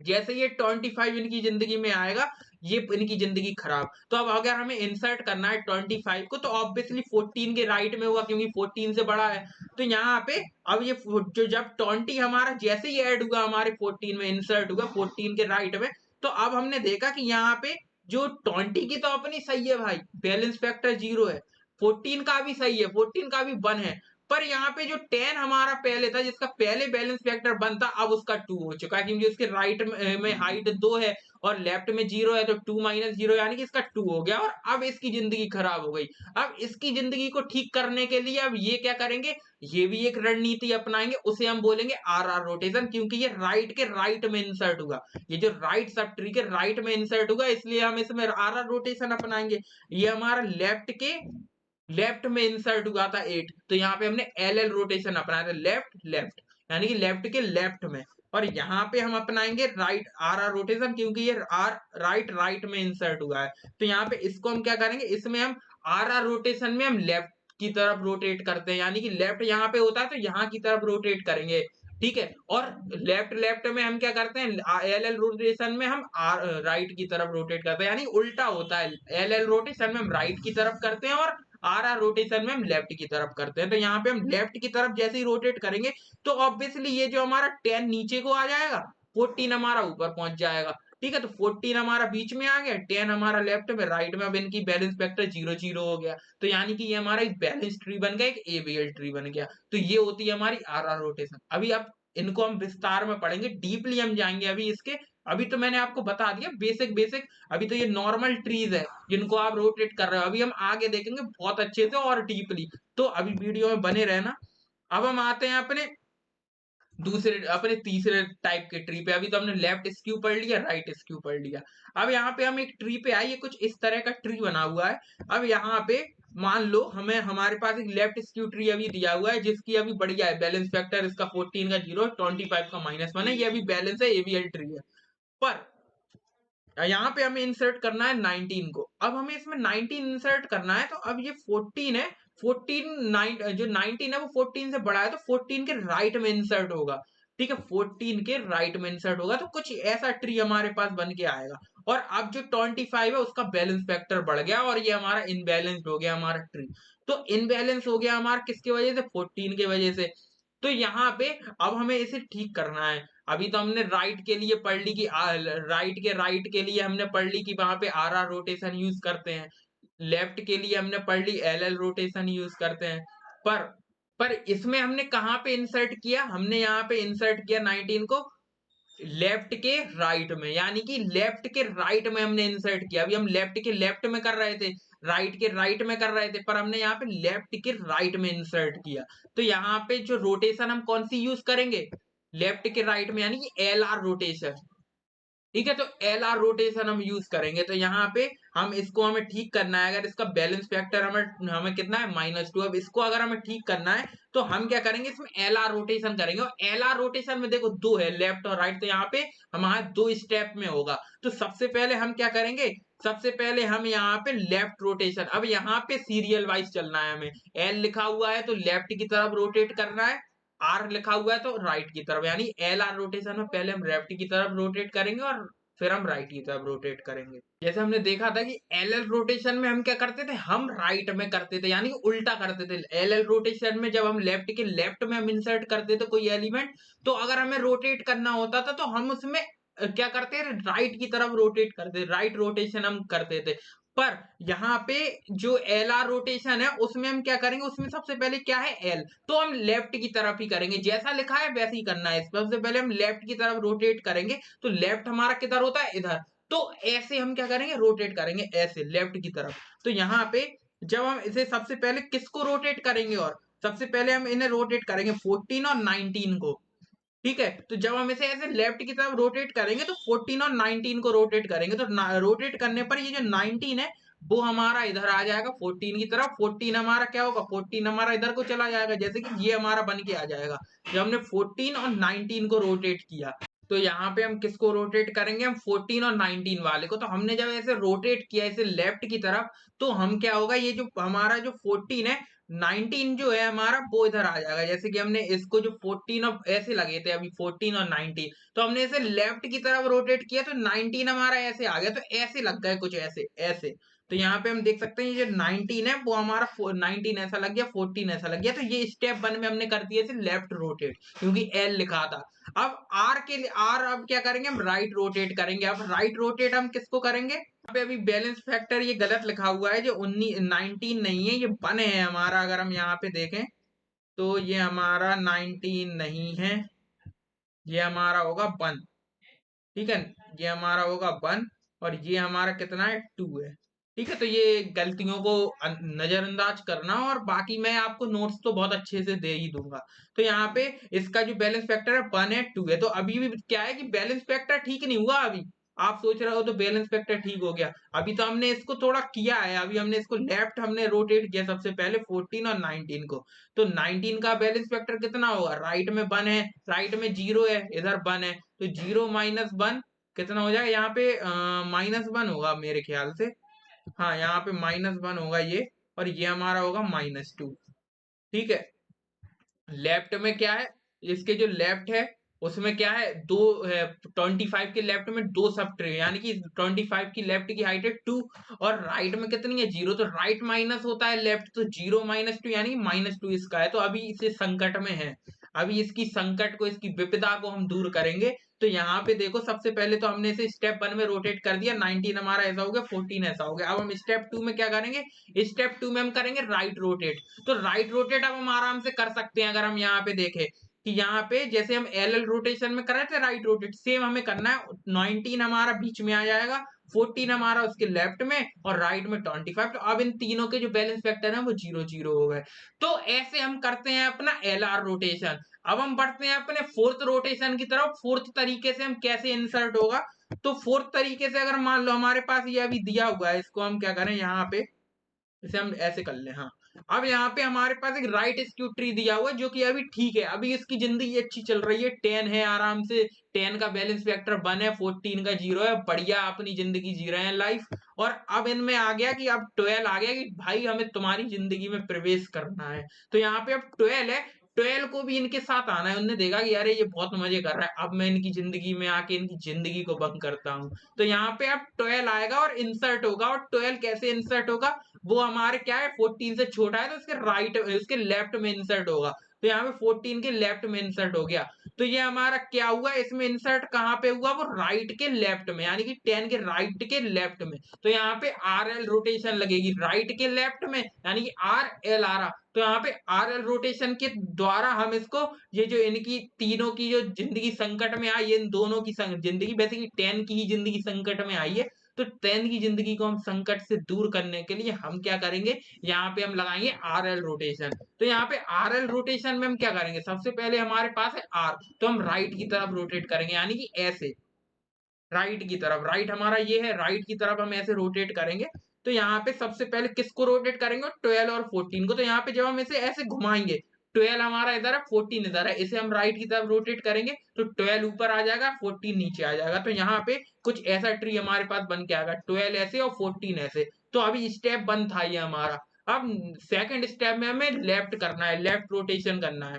जैसे ये 25 इनकी जिंदगी में आएगा, ये इनकी जिंदगी खराब। तो अब अगर हमें इंसर्ट करना है 25 को, तो ऑब्वियसली 14 के राइट में होगा, क्योंकि 14 से बड़ा है। तो यहाँ पे अब ये जो जब 20 हमारा जैसे ही ऐड हुआ हमारे 14 में, इंसर्ट हुआ 14 के राइट में, तो अब हमने देखा कि यहाँ पे जो 20 की तो अपनी सही है भाई, बैलेंस फैक्टर 0 है, 14 का भी सही है, 14 का भी 1 है, पर यहाँ पे जो 10 हमारा पहले था, जिसका पहले बैलेंस फैक्टर 1 था, अब उसका 2 हो चुका है, क्योंकि उसके राइट में हाइट 2 है और लेफ्ट में 0 है, तो 2 - 0 यानी कि इसका 2 हो गया और अब इसकी जिंदगी खराब हो गई। अब इसकी जिंदगी को ठीक करने के लिए अब ये क्या करेंगे, ये भी एक रणनीति अपनाएंगे, उसे हम बोलेंगे आर रोटेशन, क्योंकि ये राइट के राइट में इंसर्ट हुआ, ये जो राइट सब ट्री के राइट में इंसर्ट हुआ, इसलिए हम इसमें आर रोटेशन अपनाएंगे। ये हमारा लेफ्ट में इंसर्ट हुआ था 8, तो यहाँ पे हमने एल रोटेशन अपनाया था, लेफ्ट लेफ्ट, यानी कि लेफ्ट के लेफ्ट में। और यहाँ पे हम अपनाएंगे राइट आर रोटेशन, क्योंकि ये आर राइट में इंसर्ट हुआ है, तो यहाँ पे इसको हम क्या करेंगे, इसमें हम आर रोटेशन में हम लेफ्ट की तरफ रोटेट करते हैं, यानी कि लेफ्ट यहाँ पे होता है तो यहाँ की तरफ रोटेट करेंगे। ठीक है, और लेफ्ट लेफ्ट में हम क्या करते हैं, एल रोटेशन में हम राइट की तरफ रोटेट करते हैं, यानी उल्टा होता है, एल रोटेशन में हम राइट की तरफ करते हैं और आर रोटेशन में हम लेफ्ट की तरफ करते हैं। तो यहाँ पे हम लेफ्ट की तरफ जैसे ही रोटेट करेंगे, तो ऑब्वियसली ये जो हमारा 10 नीचे को आ जाएगा, 14 हमारा ऊपर पहुंच जाएगा। ठीक है, तो 14 हमारा बीच में आ गया, 10 हमारा लेफ्ट में, राइट में, अब इनकी बैलेंस फैक्टर 0 0 हो गया, तो यानी कि ये हमारा एक बैलेंस ट्री बन गया, एक एबीएल ट्री बन गया। तो ये होती है हमारी आर रोटेशन। अभी अब इनको हम विस्तार में पढ़ेंगे, डीपली हम जाएंगे अभी इसके। अभी तो मैंने आपको बता दिया बेसिक बेसिक, अभी तो ये नॉर्मल ट्रीज है जिनको आप रोटेट कर रहे हो, अभी हम आगे देखेंगे बहुत अच्छे से और डीपली। तो अभी वीडियो में बने रहना। अब हम आते हैं अपने तीसरे टाइप के ट्री पे। अभी तो हमने लेफ्ट स्क्यू पढ़ लिया, राइट स्क्यू पढ़ लिया। अब यहाँ पे हम एक ट्री पे आए, ये कुछ इस तरह का ट्री बना हुआ है। अब यहाँ पे मान लो हमारे पास एक लेफ्ट स्क्यू ट्री अभी दिया हुआ है, जिसकी अभी बढ़िया है बैलेंस फैक्टर, इसका 14 का 0, 25 का -1 है, ये अभी बैलेंस है, एबीएल ट्री है। पर यहाँ पे हमें इंसर्ट करना है 19 को। अब हमें इसमें 19 इंसर्ट करना है, तो अब ये 14 है, 19 है वो 14 से बड़ा है, तो 14 के राइट में इंसर्ट होगा। ठीक है, 14 के राइट में इंसर्ट होगा, तो कुछ ऐसा ट्री हमारे पास बन के आएगा। और अब जो 25 है उसका बैलेंस फैक्टर बढ़ गया और ये हमारा इनबैलेंस्ड हो गया हमारा ट्री। तो इनबैलेंस हो गया हमारा किसकी वजह से, 14 की वजह से। तो यहाँ पे अब हमें इसे ठीक करना है। अभी तो हमने राइट के लिए पढ़ ली कि राइट के लिए हमने पढ़ ली कि वहां पे आर रोटेशन यूज करते हैं, लेफ्ट के लिए हमने पढ़ ली एल रोटेशन यूज करते हैं। पर इसमें हमने कहाँ पे इंसर्ट किया, हमने यहाँ पे इंसर्ट किया 19 को लेफ्ट के राइट में, यानी कि लेफ्ट के राइट में हमने इंसर्ट किया। अभी हम लेफ्ट के लेफ्ट में कर रहे थे, राइट के राइट में कर रहे थे, पर हमने यहाँ पे लेफ्ट के राइट में इंसर्ट किया। तो यहाँ पे जो रोटेशन हम कौन सी यूज करेंगे, लेफ्ट के राइट में, यानी कि एल आर रोटेशन। ठीक है, तो एलआर रोटेशन हम यूज करेंगे। तो यहाँ पे हम इसको हमें ठीक करना है, अगर इसका बैलेंस फैक्टर हमें हमें कितना है -2। अब इसको अगर हमें ठीक करना है तो हम क्या करेंगे, इसमें एलआर रोटेशन करेंगे। और एलआर रोटेशन में देखो दो है, लेफ्ट और राइट, तो यहाँ पे हमारा दो स्टेप में होगा। तो सबसे पहले हम क्या करेंगे, सबसे पहले हम यहाँ पे लेफ्ट रोटेशन, अब यहाँ पे सीरियल वाइज चलना है हमें। एल लिखा हुआ है तो लेफ्ट की तरफ रोटेट करना है, आर लिखा हुआ है तो राइट की तरफ, यानी एल आर रोटेशन में पहले हम लेफ्ट की तरफ रोटेट करेंगे और फिर हम राइट की तरफ रोटेट करेंगे। जैसे हमने देखा था कि एल एल रोटेशन में हम क्या करते थे, हम राइट में करते थे, यानी कि उल्टा करते थे। एल एल रोटेशन में जब हम लेफ्ट के लेफ्ट में हम इंसर्ट करते थे कोई एलिमेंट, तो अगर हमें रोटेट करना होता था तो हम उसमें क्या करते थे, राइट की तरफ रोटेट करते, राइट रोटेशन हम करते थे। पर यहाँ पे जो एल आर रोटेशन है उसमें हम क्या करेंगे, उसमें सबसे पहले क्या है एल, तो हम लेफ्ट की तरफ ही करेंगे, जैसा लिखा है वैसे ही करना है। सबसे पहले हम लेफ्ट की तरफ रोटेट करेंगे, तो लेफ्ट हमारा किधर होता है, इधर। तो ऐसे हम क्या करेंगे, रोटेट करेंगे ऐसे लेफ्ट की तरफ। तो यहाँ पे जब हम इसे सबसे पहले किसको रोटेट करेंगे, और सबसे पहले हम इन्हें रोटेट करेंगे 14 और 19 को। ठीक है, तो जब हम इसे ऐसे लेफ्ट की तरफ रोटेट करेंगे तो 14 और 19 को रोटेट करेंगे, तो रोटेट करने पर ये जो 19 है वो हमारा इधर आ जाएगा 14 की तरफ। 14 हमारा क्या होगा, 14 हमारा इधर को चला जाएगा, जैसे कि ये हमारा बन के आ जाएगा जब हमने 14 और 19 को रोटेट किया। तो यहाँ पे हम किसको रोटेट करेंगे, हम 14 और 19 वाले को। तो हमने जब ऐसे रोटेट किया इसे लेफ्ट की तरफ, तो हम क्या होगा, ये जो हमारा जो 14 है, 19 जो है हमारा वो इधर आ जाएगा। जैसे कि हमने इसको जो 14 और ऐसे लगे थे अभी 14 और 19, तो हमने इसे लेफ्ट की तरफ रोटेट किया तो 19 हमारा ऐसे आ गया, तो ऐसे लग गए कुछ ऐसे ऐसे। तो यहाँ पे हम देख सकते हैं ये जो 19 है वो हमारा 19 ऐसा लग गया, 14 ऐसा लग गया। तो ये स्टेप 1 में हमने कर दिया इसे लेफ्ट रोटेट, क्योंकि एल लिखा था। अब आर के लिए, आर अब क्या करेंगे, हम राइट रोटेट करेंगे। अब राइट रोटेट हम किसको करेंगे, पे अभी बैलेंस फैक्टर ये गलत लिखा हुआ है, जो 19 नहीं है, ये 1 है हमारा। अगर हम यहाँ पे देखें तो ये हमारा 19 नहीं है, ये हमारा होगा 1। ठीक है, ये हमारा होगा 1 और ये हमारा कितना है, 2 है। ठीक है, तो ये गलतियों को नजरअंदाज करना, और बाकी मैं आपको नोट्स तो बहुत अच्छे से दे ही दूंगा। तो यहाँ पे इसका जो बैलेंस फैक्टर है 1 है, 2 है। तो अभी भी क्या है कि बैलेंस फैक्टर ठीक नहीं हुआ अभी। आप सोच रहे हो तो बैलेंस फैक्टर ठीक हो गया, अभी तो हमने इसको थोड़ा किया है। अभी हमने इसको लेफ्ट हमने रोटेट किया सबसे पहले 14 और 19 को। तो 19 का बैलेंस फैक्टर कितना होगा, राइट में 1 है, राइट में 0 है, इधर 1 है, तो 0 माइनस 1 कितना हो जाएगा, यहाँ पे -1 होगा मेरे ख्याल से। हाँ, यहाँ पे -1 होगा ये, और ये हमारा होगा -2। ठीक है, लेफ्ट में क्या है, इसके जो लेफ्ट है उसमें क्या है, दो है। 25 के लेफ्ट में दो सब ट्री, यानी कि 25 की लेफ्ट की हाइट है 2, और राइट में कितनी है, 0। तो राइट माइनस होता है लेफ्ट, तो 0 - 2 यानी -2 इसका है। तो अभी इसे संकट में है, अभी इसकी संकट को, इसकी विपदा को हम दूर करेंगे। तो यहाँ पे देखो सबसे पहले तो हमने इसे स्टेप 1 में रोटेट कर दिया, 19 हमारा ऐसा हो गया, 14 ऐसा हो गया। अब हम स्टेप 2 में क्या करेंगे, स्टेप 2 में हम करेंगे राइट रोटेट। तो राइट रोटेट अब हम आराम से कर सकते हैं। अगर हम यहाँ पे देखें कि यहाँ पे जैसे हम एल एल रोटेशन में कर रहे थे राइट रोटेट, सेम हमें करना है। 19 हमारा बीच में आ जाएगा, 14 हमारा उसके लेफ्ट में, और राइट में 25। तो अब इन तीनों के जो बैलेंस फैक्टर है वो 0 0 हो गए। तो ऐसे हम करते हैं अपना एल आर रोटेशन। अब हम बढ़ते हैं अपने फोर्थ रोटेशन की तरफ। फोर्थ तरीके से हम कैसे इंसर्ट होगा, तो फोर्थ तरीके से अगर मान लो हमारे पास ये अभी दिया हुआ है, इसको हम क्या करें, यहाँ पे इसे हम ऐसे कर लें। हाँ, अब यहाँ पे हमारे पास एक राइट स्क्यू ट्री दिया हुआ है जो कि अभी ठीक है, अभी इसकी जिंदगी अच्छी चल रही है, 10 है आराम से, 10 का बैलेंस फैक्टर 1 है, 14 का 0 है, बढ़िया अपनी जिंदगी जी रहे हैं लाइफ। और अब इनमें आ गया कि अब 12 आ गया कि भाई हमें तुम्हारी जिंदगी में प्रवेश करना है। तो यहाँ पे अब 12 है, 12 को भी इनके साथ आना है। उन्होंने देखा कि अरे ये बहुत मजे कर रहा है, अब मैं इनकी जिंदगी में आके इनकी जिंदगी को बंद करता हूँ। तो यहाँ पे अब 12 आएगा और इंसर्ट होगा। और 12 कैसे इंसर्ट होगा, वो हमारे क्या है, 14 से छोटा है, तो उसके राइट, उसके लेफ्ट में इंसर्ट होगा। तो यहाँ पे 14 के लेफ्ट में इंसर्ट हो गया। तो ये हमारा क्या हुआ, इसमें इंसर्ट कहाँ पे हुआ, वो राइट के लेफ्ट में, यानी कि 10 के राइट के लेफ्ट में। तो यहाँ पे आर एल रोटेशन लगेगी राइट के लेफ्ट में, यानी कि आर एल आ रहा। तो यहाँ पे आर एल रोटेशन के द्वारा हम इसको, ये जो इनकी तीनों की जो जिंदगी संकट में आई, इन दोनों की जिंदगी, बेसिकली 10 की ही जिंदगी संकट में आई है। तो 10 की जिंदगी को हम संकट से दूर करने के लिए हम क्या करेंगे, यहाँ पे हम लगाएंगे आर एल रोटेशन। तो यहाँ पे आर एल रोटेशन में हम क्या करेंगे, सबसे पहले हमारे पास है आर, तो हम राइट की तरफ रोटेट करेंगे, यानी कि ऐसे राइट की तरफ, राइट हमारा ये है, राइट की तरफ हम ऐसे रोटेट करेंगे। तो यहाँ पे सबसे पहले किसको रोटेट करेंगे? 12 और 14 को। तो यहाँ पे जब हम इसे ऐसे घुमाएंगे, 12 हमारा इधर है, 14 इधर है, इसे हम राइट की तरफ रोटेट करेंगे तो 12 ऊपर आ जाएगा, 14 नीचे आ जाएगा। तो यहाँ पे कुछ ऐसा ट्री हमारे पास बन के आएगा, 12 ऐसे और 14 ऐसे। तो अभी स्टेप 1 था ये हमारा। अब सेकंड स्टेप में हमें लेफ्ट करना है, लेफ्ट रोटेशन करना है।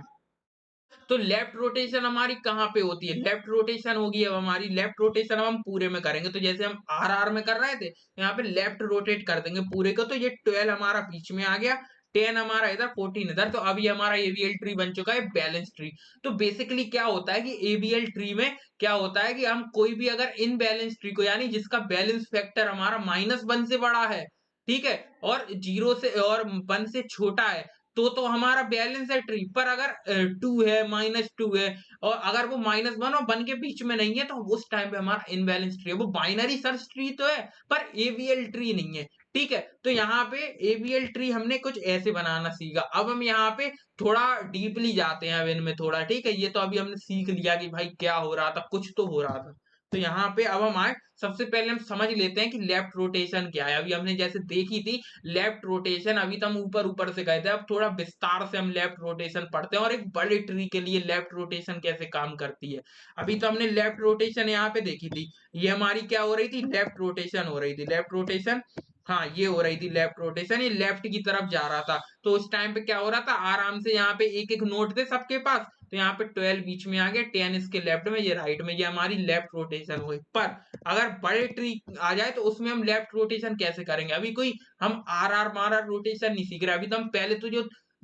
तो लेफ्ट रोटेशन हमारी कहाँ पे होती है? लेफ्ट रोटेशन होगी अब हमारी, लेफ्ट रोटेशन अब हम पूरे में करेंगे। तो जैसे हम आर आर में कर रहे थे, यहाँ पे लेफ्ट रोटेट कर देंगे पूरे को। तो ये 12 हमारा बीच में आ गया, 10 हमारा इधर, 14 इधर। तो अभी हमारा एबीएल ट्री बन चुका है, बैलेंस ट्री। तो बेसिकली क्या होता है कि एबीएल ट्री में क्या होता है कि हम कोई भी अगर इन बैलेंस ट्री को, यानी जिसका बैलेंस फैक्टर हमारा -1 से बड़ा है, ठीक है, और 0 से और 1 से छोटा है, तो हमारा बैलेंस है ट्री। पर अगर 2 है, -2 है, और अगर वो -1 और 1 के बीच में नहीं है, तो उस टाइम पे हमारा इनबैलेंस ट्री है। वो बाइनरी सर्च ट्री तो है, पर एबीएल ट्री नहीं है, ठीक है। तो यहाँ पे एबीएल ट्री हमने कुछ ऐसे बनाना सीखा। अब हम यहाँ पे थोड़ा डीपली जाते हैं अब इनमें थोड़ा, ठीक है। ये तो अभी हमने सीख लिया कि भाई क्या हो रहा था, कुछ तो हो रहा था। तो यहाँ पे अब हम आए, सबसे पहले हम समझ लेते हैं कि लेफ्ट रोटेशन क्या है। अभी हमने जैसे देखी थी लेफ्ट रोटेशन, अभी तो हम ऊपर से गए थे, अब थोड़ा विस्तार से हम लेफ्ट रोटेशन पढ़ते हैं और एक बड़े ट्री के लिए लेफ्ट रोटेशन कैसे काम करती है। अभी तो हमने लेफ्ट रोटेशन यहाँ पे देखी थी, ये हमारी क्या हो रही थी? लेफ्ट रोटेशन हो रही थी, लेफ्ट रोटेशन। हाँ, ये हो रही थी लेफ्ट रोटेशन, ये लेफ्ट की तरफ जा रहा था। तो उस टाइम पे क्या हो रहा था? आराम से यहाँ पे एक एक नोट थे सबके पास। तो यहाँ पे 12 बीच में आ गया, 10 इसके लेफ्ट में, ये राइट में, ये हमारी लेफ्ट रोटेशन हुई। पर अगर बड़े ट्री आ जाए तो उसमें हम लेफ्ट रोटेशन कैसे करेंगे? अभी कोई हम आर आर मार रोटेशन नहीं सीख रहे। अभी तो हम पहले तो जो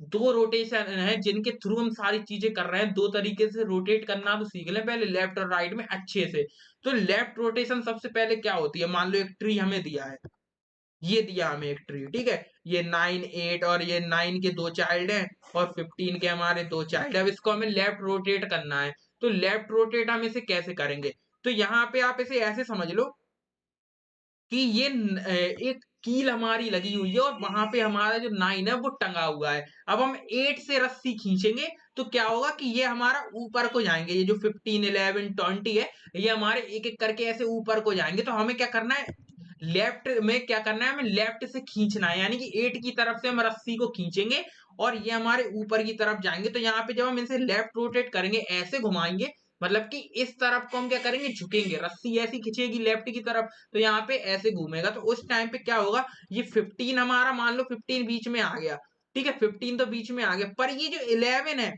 दो रोटेशन है जिनके थ्रू हम सारी चीजें कर रहे हैं, दो तरीके से रोटेट करना तो सीख लें पहले, लेफ्ट और राइट में अच्छे से। तो लेफ्ट रोटेशन सबसे पहले क्या होती है? मान लो एक ट्री हमें दिया है, ये दिया हमें एक ट्री, ठीक है। ये 9, 8 और ये 9 के दो चाइल्ड हैं और 15 के हमारे दो चाइल्ड है। अब इसको हमें लेफ्ट रोटेट करना है। तो लेफ्ट रोटेट हम इसे कैसे करेंगे? तो यहाँ पे आप इसे ऐसे समझ लो कि ये एक कील हमारी लगी हुई है और वहां पे हमारा जो 9 है वो टंगा हुआ है। अब हम 8 से रस्सी खींचेंगे तो क्या होगा कि ये हमारा ऊपर को जाएंगे। ये जो 15, 11, 20 है, ये हमारे एक एक करके ऐसे ऊपर को जाएंगे। तो हमें क्या करना है? लेफ्ट में क्या करना है? हमें लेफ्ट से खींचना है, यानी कि 8 की तरफ से हम रस्सी को खींचेंगे और ये हमारे ऊपर की तरफ जाएंगे। तो यहाँ पे जब हम इसे लेफ्ट रोटेट करेंगे, ऐसे घुमाएंगे, मतलब कि इस तरफ को हम क्या करेंगे? झुकेंगे, रस्सी ऐसी खींचेगी लेफ्ट की तरफ, तो यहाँ पे ऐसे घूमेगा। तो उस टाइम पे क्या होगा? ये 15 हमारा, मान लो 15 बीच में आ गया, ठीक है, 15 तो बीच में आ गया, पर ये जो 11 है,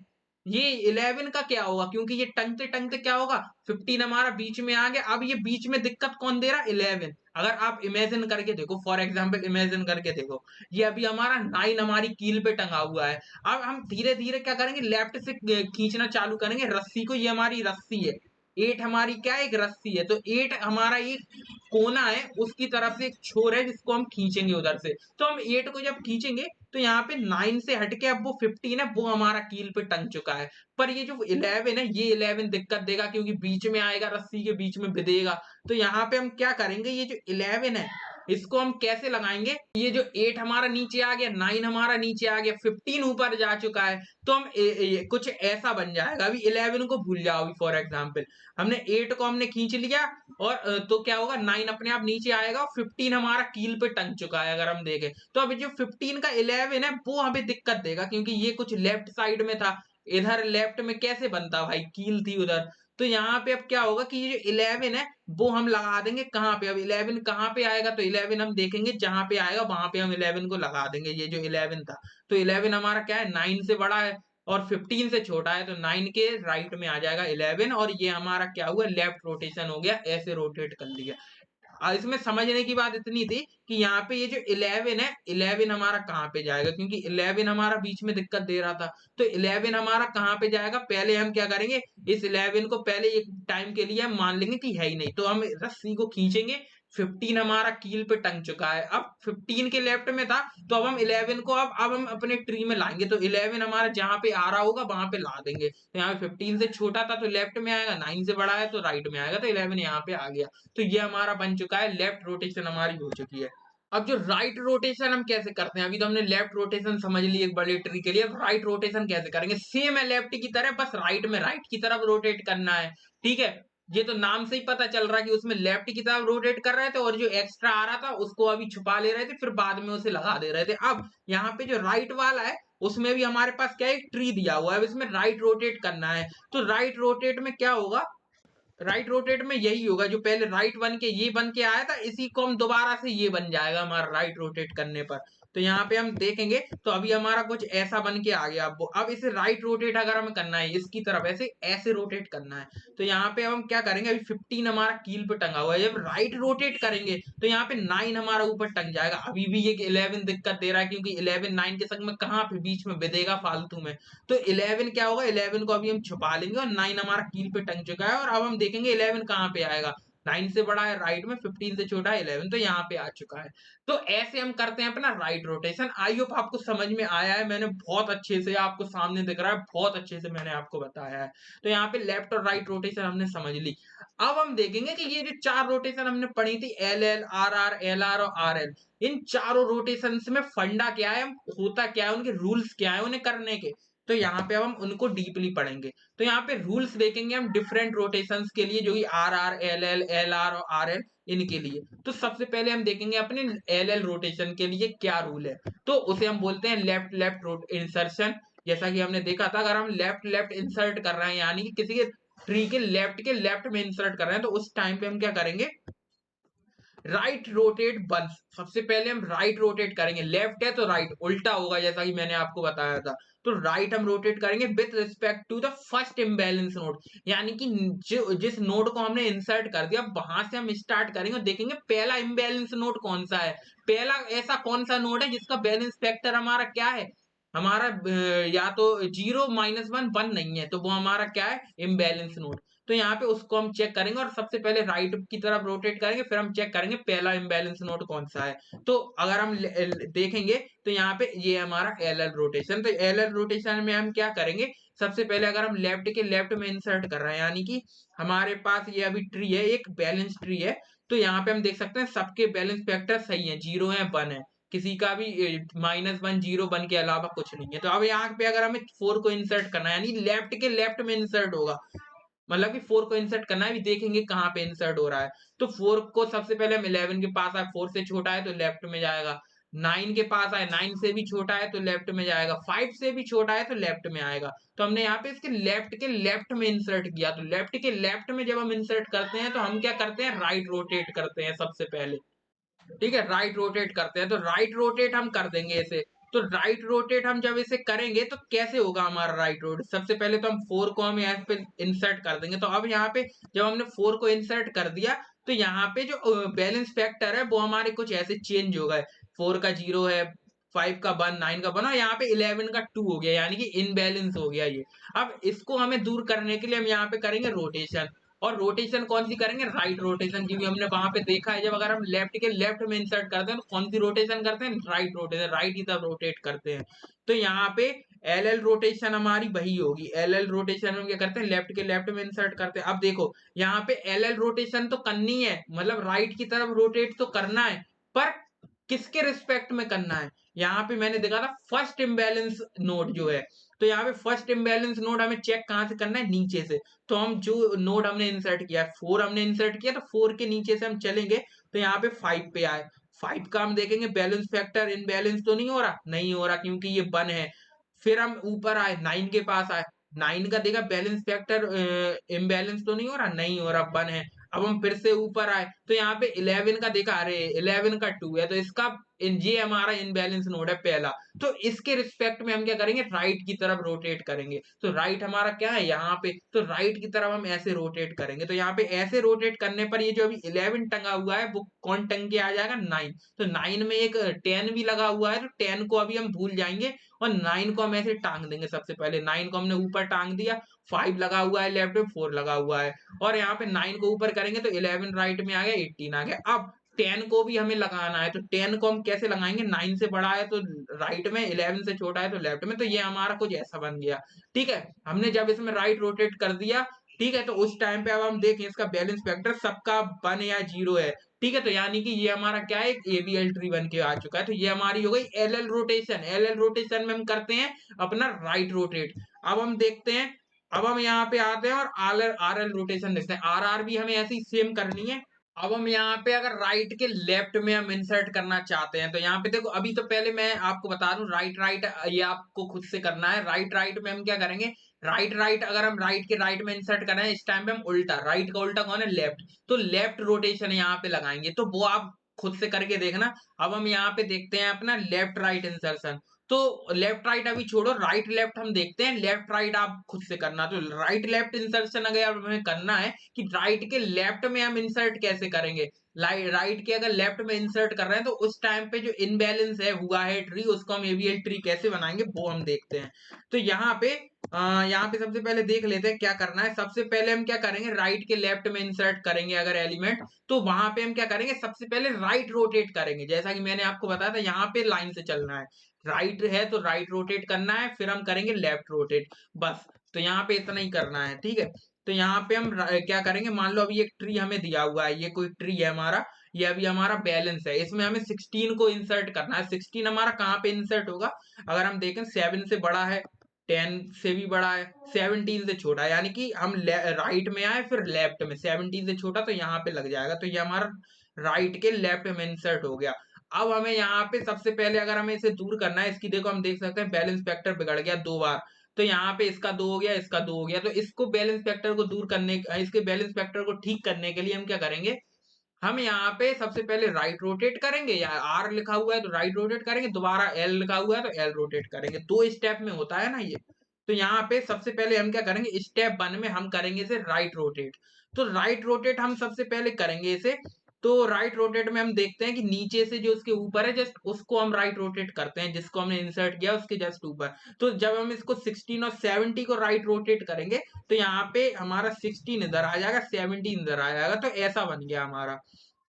ये 11 का क्या होगा? क्योंकि ये टंगते टंगते क्या होगा? 15 हमारा बीच में आ गया। अब ये बीच में दिक्कत कौन दे रहा? 11। अगर आप इमेजिन करके देखो, फॉर एग्जाम्पल इमेजिन करके देखो, ये अभी हमारा 9 हमारी कील पे टंगा हुआ है। अब हम धीरे धीरे क्या करेंगे? लेफ्ट से खींचना चालू करेंगे रस्सी को। ये हमारी रस्सी है, 8 हमारी क्या है? एक रस्सी है। तो 8 हमारा एक कोना है, उसकी तरफ से एक छोर है जिसको हम खींचेंगे उधर से। तो हम 8 को जब खींचेंगे तो यहाँ पे 9 से हटके अब वो 15 है, वो हमारा कील पे टंग चुका है। पर ये जो 11 है, ये 11 दिक्कत देगा क्योंकि बीच में आएगा, रस्सी के बीच में बिधेगा। तो यहाँ पे हम क्या करेंगे? ये जो 11 है, इसको हम कैसे लगाएंगे? ये जो 8 हमारा नीचे आ गया, 9 हमारा नीचे आ गया, 15 ऊपर जा चुका है, तो हम कुछ ऐसा बन जाएगा। अभी 11 को भूल जाओ, अभी फॉर एग्जाम्पल हमने 8 को हमने खींच लिया और तो क्या होगा? 9 अपने आप नीचे आएगा और 15 हमारा कील पे टंग चुका है अगर हम देखें। तो अभी जो 15 का 11 है वो हमें दिक्कत देगा क्योंकि ये कुछ लेफ्ट साइड में था। इधर लेफ्ट में कैसे बनता भाई? कील थी उधर। तो यहाँ पे अब क्या होगा कि ये जो 11 है वो हम लगा देंगे कहाँ पे? अब 11 कहाँ पे आएगा? तो 11 हम देखेंगे जहां पे आएगा वहां पे हम 11 को लगा देंगे। ये जो 11 था, तो 11 हमारा क्या है? 9 से बड़ा है और 15 से छोटा है, तो 9 के राइट में आ जाएगा 11 और ये हमारा क्या हुआ? लेफ्ट रोटेशन हो गया, ऐसे रोटेट कर लिया। इसमें समझने की बात इतनी थी कि यहाँ पे ये जो 11 है, 11 हमारा कहाँ पे जाएगा? क्योंकि 11 हमारा बीच में दिक्कत दे रहा था। तो 11 हमारा कहाँ पे जाएगा? पहले हम क्या करेंगे? इस 11 को पहले एक टाइम के लिए हम मान लेंगे कि है ही नहीं, तो हम रस्सी को खींचेंगे। 15 हमारा कील पे टंग चुका है, अब 15 के लेफ्ट में था, तो अब हम 11 को अब हम अपने ट्री में लाएंगे। तो 11 हमारा जहां पे आ रहा होगा वहां पे ला देंगे। तो यहाँ पे 15 से छोटा था तो लेफ्ट में आएगा, 9 से बड़ा है तो राइट में आएगा, तो 11 यहाँ पे आ गया। तो ये हमारा बन चुका है, लेफ्ट रोटेशन हमारी हो चुकी है। अब जो राइट रोटेशन हम कैसे करते हैं? अभी तो हमने लेफ्ट रोटेशन समझ ली एक बड़े ट्री के लिए, अब राइट रोटेशन कैसे करेंगे? सेम है लेफ्ट की तरह, बस राइट में राइट की तरफ रोटेट करना है, ठीक है। ये तो नाम से ही पता चल रहा है कि उसमें लेफ्ट की तरफ रोटेट कर रहे थे और जो एक्स्ट्रा आ रहा था उसको अभी छुपा ले रहे थे, फिर बाद में उसे लगा दे रहे थे। अब यहाँ पे जो राइट वाला है उसमें भी हमारे पास क्या है, एक ट्री दिया हुआ है। अब इसमें राइट रोटेट करना है, तो राइट रोटेट में क्या होगा, राइट रोटेट में यही होगा, जो पहले राइट बन के ये बन के आया था इसी को हम दोबारा से ये बन जाएगा हमारा राइट रोटेट करने पर। तो यहाँ पे हम देखेंगे तो अभी हमारा कुछ ऐसा बन के आ गया। अब इसे राइट रोटेट अगर हमें करना है इसकी तरफ, ऐसे ऐसे रोटेट करना है, तो यहाँ पे हम क्या करेंगे, अभी 15 हमारा कील पे टंगा हुआ है, जब राइट रोटेट करेंगे तो यहाँ पे 9 हमारा ऊपर टंग जाएगा। अभी भी ये 11 दिक्कत दे रहा है, क्योंकि 11 9 के संग में कहाँ पे बीच में विदेगा फालतू में। तो 11 क्या होगा, 11 को अभी हम छुपा लेंगे और 9 हमारा कील पे टंग चुका है। और अब हम देखेंगे 11 कहाँ पे आएगा, 9 से बड़ा है राइट में, 15 से छोटा है 11, तो यहाँ पे आ चुका है। तो ऐसे हम करते हैं अपना राइट रोटेशन। आई होप आपको समझ में आया है, मैंने बहुत अच्छे से आपको सामने दिख रहा है, बहुत अच्छे से मैंने आपको बताया है। तो यहाँ पे लेफ्ट और राइट रोटेशन हमने समझ ली। अब हम देखेंगे कि ये जो 4 रोटेशन हमने पढ़ी थी, L L, R R, L R और आर एल, इन चारों रोटेशन में फंडा क्या है, होता क्या है, उनके रूल्स क्या है उन्हें करने के। तो यहाँ पे अब हम उनको डीपली पढ़ेंगे। तो यहाँ पे रूल्स देखेंगे हम डिफरेंट रोटेशंस के लिए, जो कि R R, L L, L R और आर एल, इनके लिए। तो सबसे पहले हम देखेंगे अपने एल एल रोटेशन के लिए क्या रूल है। तो उसे हम बोलते हैं लेफ्ट लेफ्ट इंसर्शन। जैसा कि हमने देखा था, अगर हम लेफ्ट लेफ्ट इंसर्ट कर रहे हैं, यानी कि किसी के ट्री के लेफ्ट में इंसर्ट कर रहे हैं, तो उस टाइम पे हम क्या करेंगे, राइट रोटेट बंस। सबसे पहले हम राइट रोटेट करेंगे, लेफ्ट है तो राइट उल्टा होगा, जैसा कि मैंने आपको बताया था। तो राइट हम रोटेट करेंगे with respect to the first imbalance node, यानी कि जिस नोड को हमने इंसर्ट कर दिया वहां से हम स्टार्ट करेंगे और देखेंगे पहला इम्बैलेंस नोड कौन सा है। पहला ऐसा कौन सा नोड है जिसका बैलेंस फैक्टर हमारा क्या है, हमारा या तो 0 -1 1 नहीं है, तो वो हमारा क्या है, इम्बैलेंस नोड। तो यहाँ पे उसको हम चेक करेंगे और सबसे पहले राइट की तरफ रोटेट करेंगे, फिर हम चेक करेंगे पहला इम्बैलेंस नोड कौन सा है। तो अगर हम देखेंगे तो यहाँ पे ये हमारा एल एल रोटेशन। तो एल एल रोटेशन में हम क्या करेंगे, सबसे पहले अगर हम लेफ्ट के लेफ्ट में इंसर्ट कर रहे हैं, यानी कि हमारे पास ये अभी ट्री है, एक बैलेंस ट्री है, तो यहाँ पे हम देख सकते हैं सबके बैलेंस फैक्टर सही है, 0 है 1 है, किसी का भी -1 0 1 के अलावा कुछ नहीं है। तो अब यहाँ पे अगर हमें 4 को इंसर्ट करना है, यानी लेफ्ट के लेफ्ट में इंसर्ट होगा, मतलब कि 4 को इंसर्ट करना है, भी देखेंगे कहाँ पे इंसर्ट हो रहा है। तो 4 को सबसे पहले हम 11 के पास आए, 4 से छोटा है तो लेफ्ट में जाएगा। 9 के पास आए, 9 से भी छोटा है तो लेफ्ट में जाएगा। 5 से भी छोटा है तो लेफ्ट में आएगा। तो हमने यहाँ पे इसके लेफ्ट के लेफ्ट में इंसर्ट किया। तो लेफ्ट के लेफ्ट में जब हम इंसर्ट करते हैं तो हम क्या करते हैं, राइट रोटेट करते हैं सबसे पहले। ठीक है, राइट रोटेट करते हैं, तो राइट रोटेट हम कर देंगे इसे। तो राइट रोटेट हम जब इसे करेंगे तो कैसे होगा हमारा राइट रोटेट, सबसे पहले तो हम 4 को हम यहाँ पे इंसर्ट कर देंगे। तो अब यहाँ पे जब हमने 4 को इंसर्ट कर दिया तो यहाँ पे जो बैलेंस फैक्टर है वो हमारे कुछ ऐसे चेंज हो गए, 4 का 0 है, 5 का 1, 9 का 1 और यहाँ पे 11 का 2 हो गया, यानी कि इनबैलेंस हो गया ये। अब इसको हमें दूर करने के लिए हम यहाँ पे करेंगे रोटेशन। और रोटेशन कौन सी करेंगे, राइट रोटेशन, क्योंकि हमने वहां पे देखा है जब अगर हम लेफ्ट के लेफ्ट में इंसर्ट करते हैं तो कौन सी रोटेशन करते हैं, राइट रोटेशन, राइट की तरफ रोटेट करते हैं। तो यहाँ पे एल एल रोटेशन हमारी वही होगी, एल एल रोटेशन हम क्या करते हैं, लेफ्ट के लेफ्ट में इंसर्ट करते हैं। अब देखो यहाँ पे एल एल रोटेशन तो करनी है, मतलब राइट की तरफ रोटेट तो करना है, पर किसके रिस्पेक्ट में करना है, यहाँ पे मैंने देखा था फर्स्ट इम्बैलेंस नोड जो है। तो यहाँ पे फर्स्ट इम्बैलेंस नोड हमें चेक कहाँ से करना है, नीचे से। तो हम जो नोड हमने इंसर्ट किया, 4 हमने इंसर्ट किया, तो 4 के नीचे से हम चलेंगे तो यहाँ पे 5 पे आए। 5 का हम देखेंगे बैलेंस फैक्टर इनबैलेंस तो नहीं हो रहा, नहीं हो रहा क्योंकि ये 1 है। फिर हम ऊपर आए, 9 के पास आए, 9 का देखा बैलेंस फैक्टर इम्बैलेंस तो नहीं हो रहा, नहीं हो रहा, 1 है। अब हम फिर से ऊपर आए तो यहाँ पे 11 का देखा, अरे 11 का 2 है, तो इसका ये हमारा इनबैलेंस नोड है पहला। तो इसके रिस्पेक्ट में हम क्या करेंगे, राइट की तरफ रोटेट करेंगे। तो राइट हमारा क्या है यहाँ पे, तो राइट की तरफ हम ऐसे रोटेट करेंगे। तो यहाँ पे ऐसे रोटेट करने पर ये जो अभी 11 टंगा हुआ है वो कौन टंग के आ जाएगा, 9। तो 9 में एक 10 भी लगा हुआ है, तो 10 को अभी हम भूल जाएंगे और 9 को हम ऐसे टांग देंगे। सबसे पहले 9 को हमने ऊपर टांग दिया, 5 लगा हुआ है लेफ्ट में, 4 लगा हुआ है, और यहाँ पे 9 को ऊपर करेंगे तो 11 राइट में आ गया, 18 आ गया। अब 10 को भी हमें लगाना है, तो 10 को हम कैसे लगाएंगे, 9 से बड़ा है तो राइट में, 11 से छोटा है तो लेफ्ट में। तो ये हमारा कुछ ऐसा बन गया। ठीक है, हमने जब इसमें राइट रोटेट कर दिया, ठीक है, तो उस टाइम पे अब हम देखें इसका बैलेंस फैक्टर सबका 1 या 0 है। ठीक है, तो यानी कि ये हमारा क्या है, एक एबीएल ट्री बन के आ चुका है। तो ये हमारी हो गई L L rotation. L L rotation में हम करते हैं अपना राइट रोटेट। अब हम देखते हैं अब हम यहाँ पे आते हैं और आर एल रोटेशन देखते हैं। आर आर भी हमें ऐसी सेम करनी है। अब हम यहाँ पे अगर राइट के लेफ्ट में हम इंसर्ट करना चाहते हैं तो यहाँ पे देखो, अभी तो पहले मैं आपको बता दूं, राइट राइट ये आपको खुद से करना है। राइट राइट में हम क्या करेंगे, राइट राइट अगर हम राइट के राइट में इंसर्ट कर रहे हैं, इस टाइम पे हम उल्टा, राइट का उल्टा कौन है, लेफ्ट, तो लेफ्ट रोटेशन यहाँ पे लगाएंगे, तो वो आप खुद से करके देखना। अब हम यहाँ पे देखते हैं अपना लेफ्ट राइट इंसर्शन। तो लेफ्ट राइट अभी छोड़ो, राइट लेफ्ट हम देखते हैं। लेफ्ट राइट आप खुद से करना। तो राइट लेफ्ट इंसर्शन अगर हमें करना है कि राइट के लेफ्ट में हम इंसर्ट कैसे करेंगे, राइट के अगर लेफ्ट में इंसर्ट कर रहे हैं तो उस टाइम पे जो इनबैलेंस है हुआ है ट्री, उसको हम एवीएल ट्री कैसे बनाएंगे वो हम देखते हैं। तो यहाँ पे सबसे पहले देख लेते हैं क्या करना है। सबसे पहले हम क्या करेंगे, राइट के लेफ्ट में इंसर्ट करेंगे अगर एलिमेंट, तो वहां पे हम क्या करेंगे, सबसे पहले राइट रोटेट करेंगे। जैसा कि मैंने आपको बताया था, यहाँ पे लाइन से चलना है, राइट है तो राइट रोटेट करना है, फिर हम करेंगे लेफ्ट रोटेट, बस। तो यहाँ पे इतना ही करना है, ठीक है। तो यहाँ पे हम क्या करेंगे, मान लो अभी एक ट्री हमें दिया हुआ है, ये कोई ट्री है हमारा, ये अभी हमारा बैलेंस है, इसमें हमें 16 को इंसर्ट करना है। 16 हमारा कहाँ पे इंसर्ट होगा, अगर हम देखें 7 से बड़ा है, 10 से भी बड़ा है, 17 से छोटा है, यानी कि हम राइट में आए फिर लेफ्ट में, 17 से छोटा तो यहाँ पे लग जाएगा। तो ये हमारा राइट के लेफ्ट में इंसर्ट हो गया। अब हमें यहाँ पे सबसे पहले अगर हमें इसे दूर करना है, इसकी देखो हम देख सकते हैं बैलेंस फैक्टर बिगड़ गया 2 बार। तो यहाँ पे इसका 2 हो गया, इसका 2 हो गया। तो इसको बैलेंस फैक्टर को दूर करने, इसके बैलेंस फैक्टर को ठीक करने के लिए हम क्या करेंगे, हम यहाँ पे सबसे पहले राइट रोटेट करेंगे, या आर लिखा हुआ है तो राइट रोटेट करेंगे, दोबारा एल लिखा हुआ है तो एल रोटेट करेंगे। 2 स्टेप में होता है ना ये। तो यहाँ पे सबसे पहले हम क्या करेंगे, स्टेप 1 में हम करेंगे इसे राइट रोटेट। तो राइट रोटेट हम सबसे पहले करेंगे इसे। तो राइट रोटेट में हम देखते हैं कि नीचे से जो उसके ऊपर है जस्ट उसको हम राइट रोटेट करते हैं, जिसको हमने इंसर्ट किया उसके जस्ट ऊपर। तो जब हम इसको 16 और 70 को राइट रोटेट करेंगे तो यहाँ पे हमारा 16 इधर आ जाएगा, 17 इधर आ जाएगा, तो ऐसा बन गया हमारा।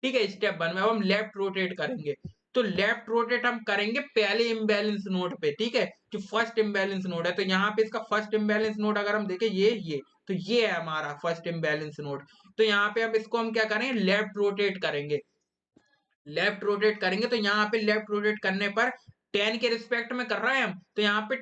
ठीक है, स्टेप 1 में अब हम लेफ्ट रोटेट करेंगे। तो लेफ्ट रोटेट हम करेंगे पहले इम्बैलेंस नोड पे, ठीक है, जो फर्स्ट इम्बैलेंस नोड है। तो यहाँ पे इसका फर्स्ट इम्बैलेंस नोड अगर हम देखें, ये तो ये है हमारा फर्स्ट इम्बैलेंस नोड। तो यहाँ पे अब इसको हम क्या करेंगे, लेफ्ट रोटेट करेंगे। लेफ्ट रोटेट करेंगे तो यहाँ पे लेफ्ट रोटेट करने पर 10 के रिस्पेक्ट में कर रहे हैं हम, तो यहाँ पे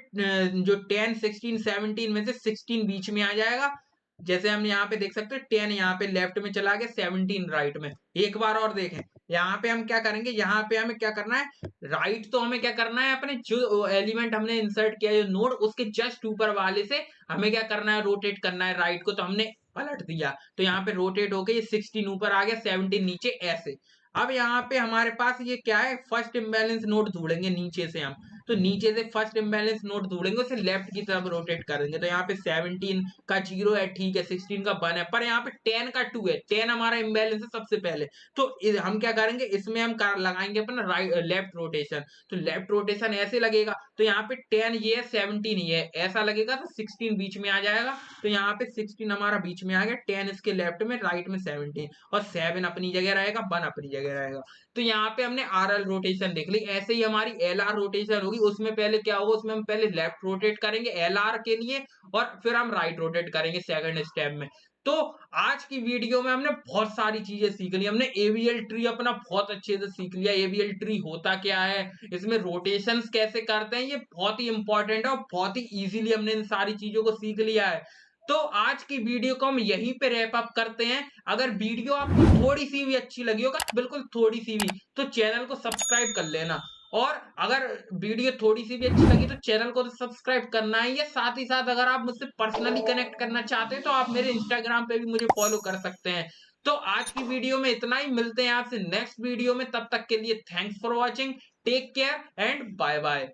जो 10, 16, 17 में से 16 बीच में आ जाएगा। जैसे हम यहाँ पे देख सकते हैं 10 यहाँ पे लेफ्ट में चला गया, 17 राइट में। एक बार और देखें, यहाँ पे हम क्या करेंगे, यहाँ पे हमें क्या करना है, राइट तो हमें क्या करना है, अपने जो एलिमेंट हमने इंसर्ट किया जो नोड, उसके जस्ट ऊपर वाले से हमें क्या करना है, रोटेट करना है राइट को। तो हमने पलट दिया, तो यहाँ पे रोटेट होके ये 16 ऊपर आ गया, 17 नीचे, ऐसे। अब यहाँ पे हमारे पास ये क्या है, फर्स्ट इम्बैलेंस नोड ढूंढेंगे नीचे से हम। तो नीचे से फर्स्ट इम्बैलेंस नोड ढूंढेंगे, उसे लेफ्ट की तरफ रोटेट करेंगे। तो यहाँ पे 17 का 0 है, ठीक है, 16 का 1 है, पर यहाँ पे 10 का 2 है, 10 हमारा इम्बैलेंस है सबसे पहले। तो हम क्या करेंगे, इसमें हम लगाएंगे अपना राइट लेफ्ट रोटेशन। तो लेफ्ट रोटेशन ऐसे लगेगा, तो यहाँ पे 10 ये है, 17 ये है, ऐसा लगेगा, तो 16 बीच में आ जाएगा। तो यहाँ पे 16 हमारा बीच में आ गया, 10 इसके लेफ्ट में, राइट में 17, और 7 अपनी जगह रहेगा, 1 अपनी जगह रहेगा। तो यहाँ पे हमने आर एल रोटेशन देख ली। ऐसे ही हमारी एल आर रोटेशन होगी, उसमें पहले क्या होगा, उसमें हम पहले लेफ्ट रोटेट करेंगे एल आर के लिए, और फिर हम राइट रोटेट करेंगे सेकंड स्टेप में। तो आज की वीडियो में हमने बहुत सारी चीजें सीख ली। हमने एवीएल ट्री अपना बहुत अच्छे से सीख लिया, एवीएल ट्री होता क्या है, इसमें रोटेशंस कैसे करते हैं, ये बहुत ही इंपॉर्टेंट है, और बहुत ही इजीली हमने इन सारी चीजों को सीख लिया है। तो आज की वीडियो को हम यहीं पे रैप अप करते हैं। अगर वीडियो आपको थोड़ी सी भी अच्छी लगी होगा, बिल्कुल थोड़ी सी भी, तो चैनल को सब्सक्राइब कर लेना। और अगर वीडियो थोड़ी सी भी अच्छी लगी तो चैनल को तो सब्सक्राइब करना ही है। साथ ही साथ अगर आप मुझसे पर्सनली कनेक्ट करना चाहते हैं तो आप मेरे इंस्टाग्राम पे भी मुझे फॉलो कर सकते हैं। तो आज की वीडियो में इतना ही, मिलते हैं आपसे नेक्स्ट वीडियो में, तब तक के लिए thanks for watching, take care and bye bye.